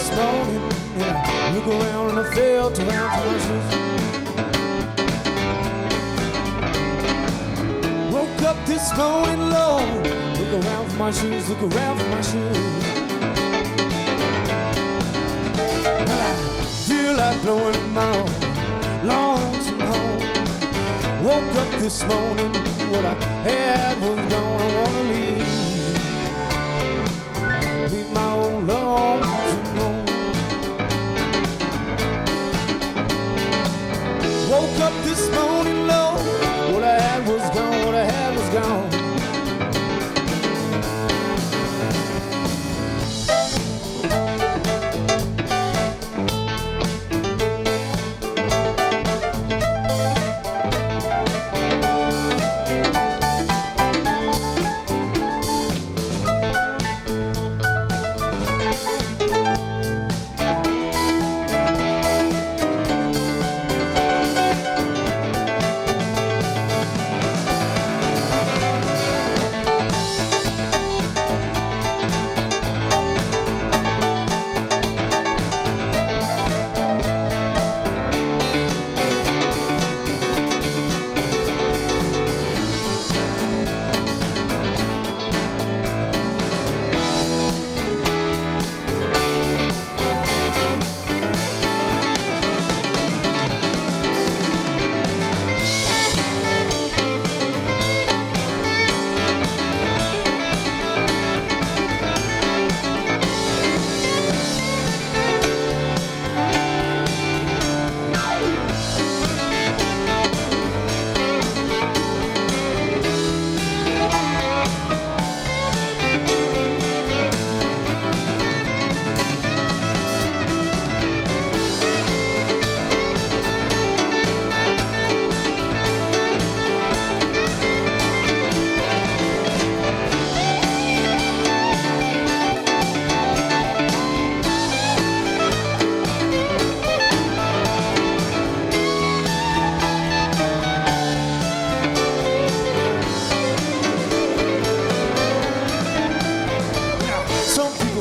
this morning, and I look around and I felt around for my shoes. Woke up this morning, Lord, look around for my shoes, look around for my shoes. Well, I feel like blowing my own lonesome home. Woke up this morning, what I had was gone. I wanna leave my own lonesome home. Woke up this morning, Lord, what I had was gone, what I had was gone.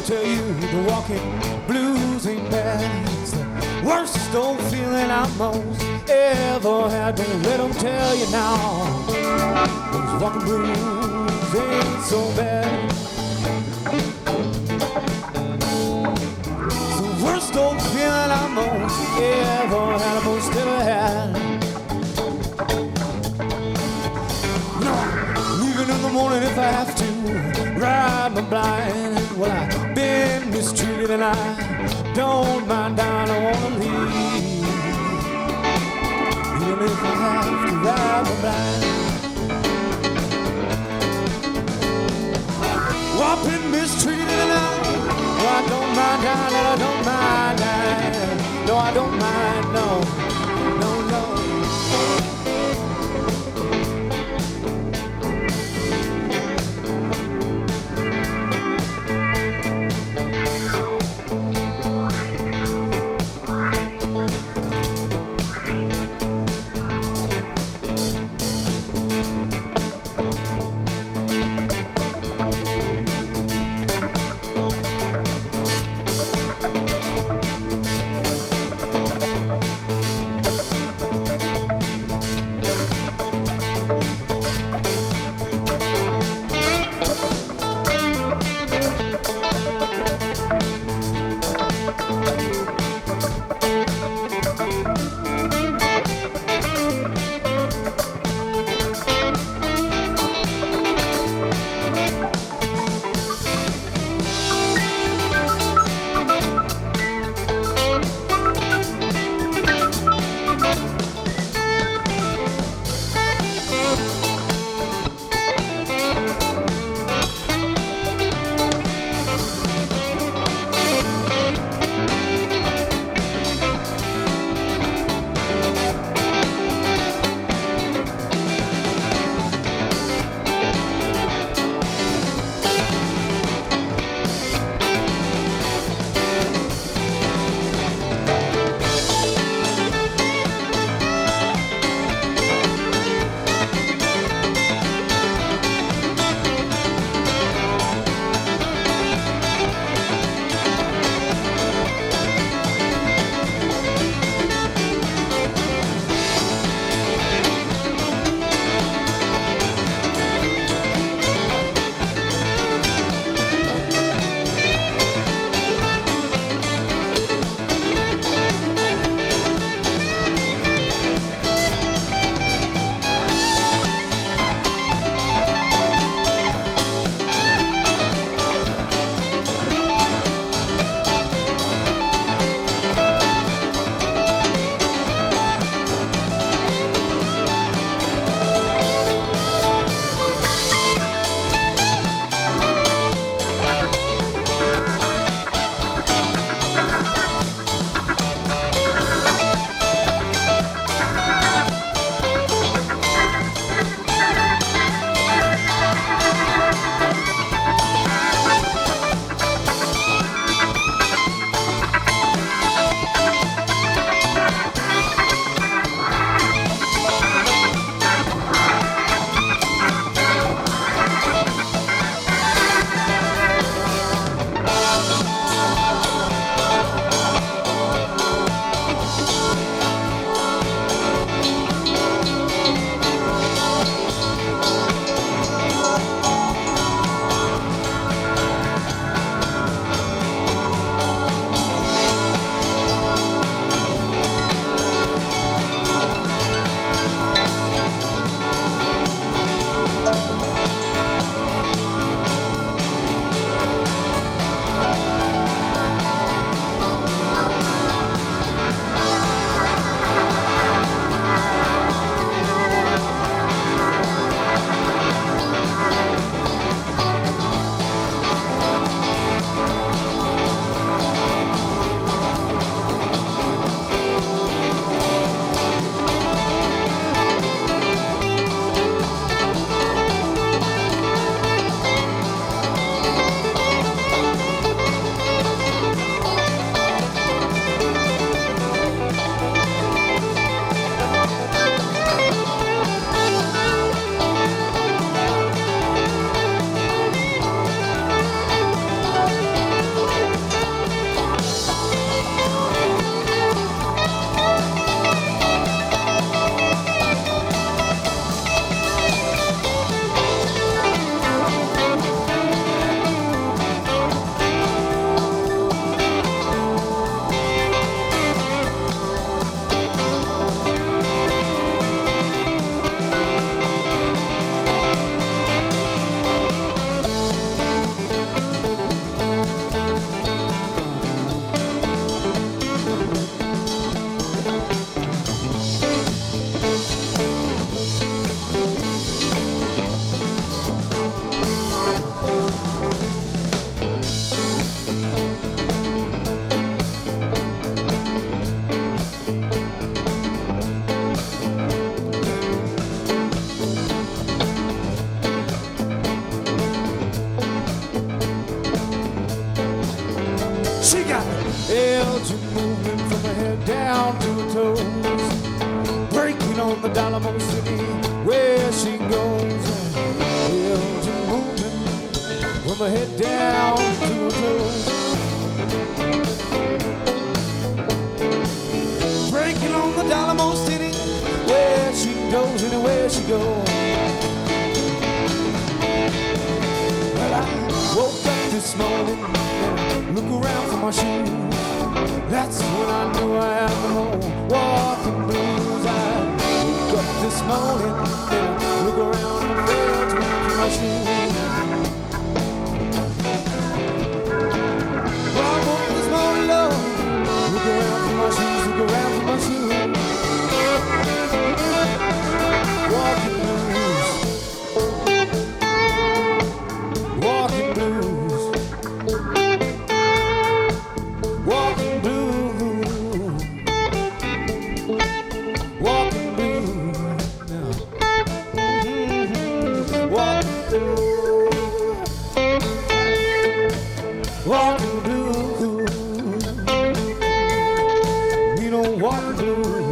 Tell you the walking blues ain't bad. It's the worst old feeling I most ever had. Don't let them tell you now those walking blues ain't so bad. It's the worst old feeling I most ever had, I most ever had. No, leaving in the morning if I have to, ride my blind. Well, I've been mistreated and I don't mind dying, I wanna leave. Even if I have to ride my blind. Well, I've been mistreated and well, I don't mind dying, and I don't mind dying. No, I don't mind, no, no, no. head down to her toes, breaking on the Dynamo City where she goes. Wheels are moving with my head down to her toes, breaking on the Dynamo City where she goes, anywhere she goes. Well, I woke up this morning and look around for my shoes. That's when I knew I had the whole walking blues. I woke up this morning and look around and failed to look for my shoes. Well, I woke up this morning, Lord, look around for my shoes, look around for my shoes. Walking blues, walking blues, walking blues, walking blues, now. Walking blues, walking blues, we don't walk blues.